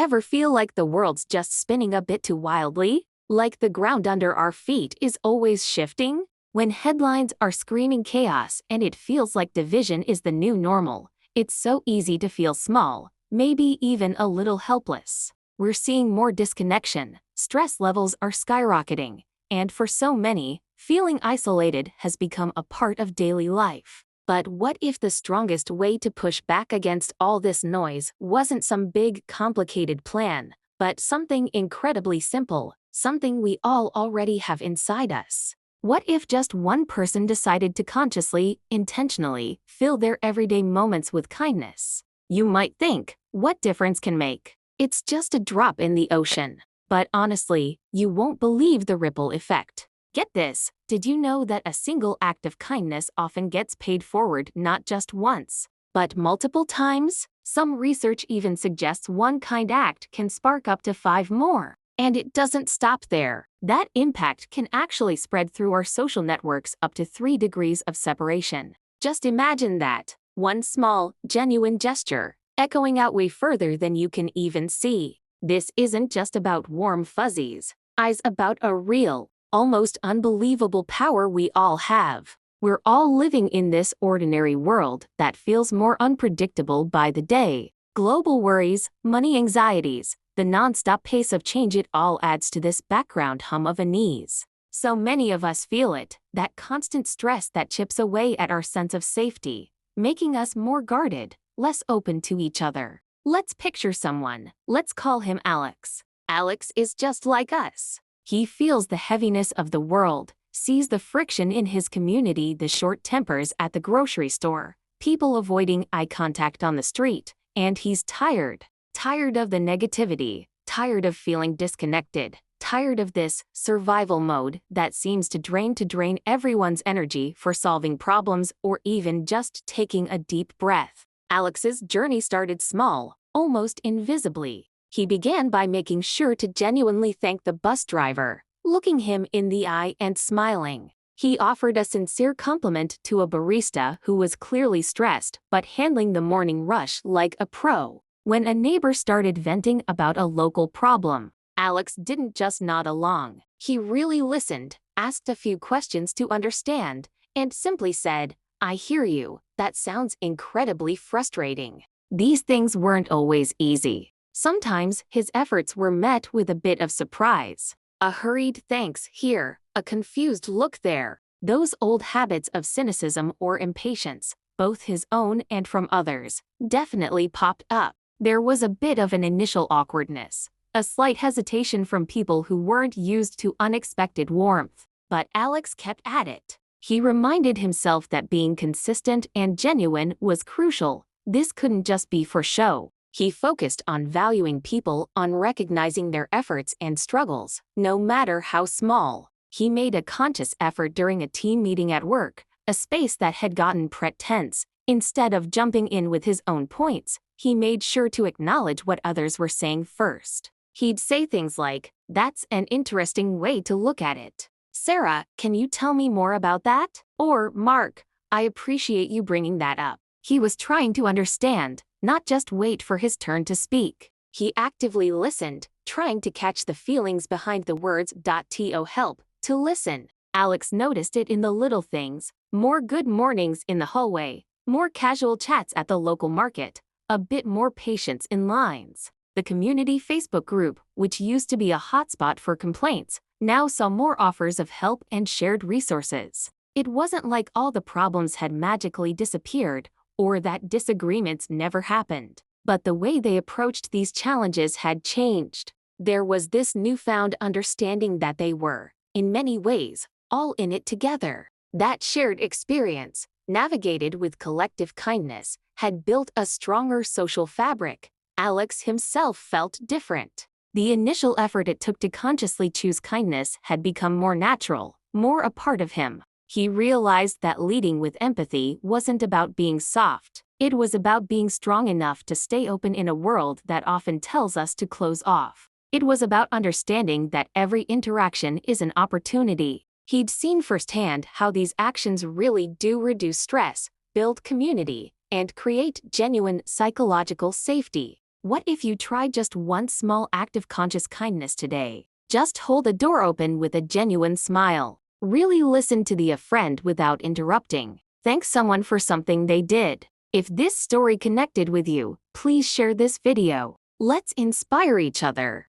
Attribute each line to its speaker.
Speaker 1: Ever feel like the world's just spinning a bit too wildly? Like the ground under our feet is always shifting? When headlines are screaming chaos and it feels like division is the new normal, it's so easy to feel small, maybe even a little helpless. We're seeing more disconnection, stress levels are skyrocketing, and for so many, feeling isolated has become a part of daily life. But what if the strongest way to push back against all this noise wasn't some big, complicated plan, but something incredibly simple, something we all already have inside us? What if just one person decided to consciously, intentionally, fill their everyday moments with kindness? You might think, what difference can make? It's just a drop in the ocean. But honestly, you won't believe the ripple effect. Get this, did you know that a single act of kindness often gets paid forward not just once, but multiple times? Some research even suggests one kind act can spark up to 5 more. And it doesn't stop there. That impact can actually spread through our social networks up to 3 degrees of separation. Just imagine that. One small, genuine gesture, echoing out way further than you can even see. This isn't just about warm fuzzies. It's about a real, almost unbelievable power we all have. We're all living in this ordinary world that feels more unpredictable by the day. Global worries, money anxieties, the non-stop pace of change, it all adds to this background hum of unease. So many of us feel it, that constant stress that chips away at our sense of safety, making us more guarded, less open to each other. Let's picture someone. Let's call him Alex. Alex is just like us. He feels the heaviness of the world, sees the friction in his community, the short tempers at the grocery store, people avoiding eye contact on the street, and he's tired. Tired of the negativity, tired of feeling disconnected, tired of this survival mode that seems to drain everyone's energy for solving problems or even just taking a deep breath. Alex's journey started small, almost invisibly. He began by making sure to genuinely thank the bus driver, looking him in the eye and smiling. He offered a sincere compliment to a barista who was clearly stressed but handling the morning rush like a pro. When a neighbor started venting about a local problem, Alex didn't just nod along. He really listened, asked a few questions to understand, and simply said, "I hear you. That sounds incredibly frustrating." These things weren't always easy. Sometimes his efforts were met with a bit of surprise. A hurried thanks here, a confused look there. Those old habits of cynicism or impatience, both his own and from others, definitely popped up. There was a bit of an initial awkwardness, a slight hesitation from people who weren't used to unexpected warmth. But Alex kept at it. He reminded himself that being consistent and genuine was crucial. This couldn't just be for show. He focused on valuing people, on recognizing their efforts and struggles, no matter how small. He made a conscious effort during a team meeting at work, a space that had gotten tense. Instead of jumping in with his own points, he made sure to acknowledge what others were saying first. He'd say things like, "That's an interesting way to look at it. Sarah, can you tell me more about that?" Or, "Mark, I appreciate you bringing that up." He was trying to understand, not just wait for his turn to speak. He actively listened, trying to catch the feelings behind the words. To help to listen. Alex noticed it in the little things, more good mornings in the hallway, more casual chats at the local market, a bit more patience in lines. The community Facebook group, which used to be a hotspot for complaints, now saw more offers of help and shared resources. It wasn't like all the problems had magically disappeared, or that disagreements never happened. But the way they approached these challenges had changed. There was this newfound understanding that they were, in many ways, all in it together. That shared experience, navigated with collective kindness, had built a stronger social fabric. Alex himself felt different. The initial effort it took to consciously choose kindness had become more natural, more a part of him. He realized that leading with empathy wasn't about being soft. It was about being strong enough to stay open in a world that often tells us to close off. It was about understanding that every interaction is an opportunity. He'd seen firsthand how these actions really do reduce stress, build community, and create genuine psychological safety. What if you tried just one small act of conscious kindness today? Just hold a door open with a genuine smile. Really listen to a friend without interrupting. Thank someone for something they did. If this story connected with you, please share this video. Let's inspire each other.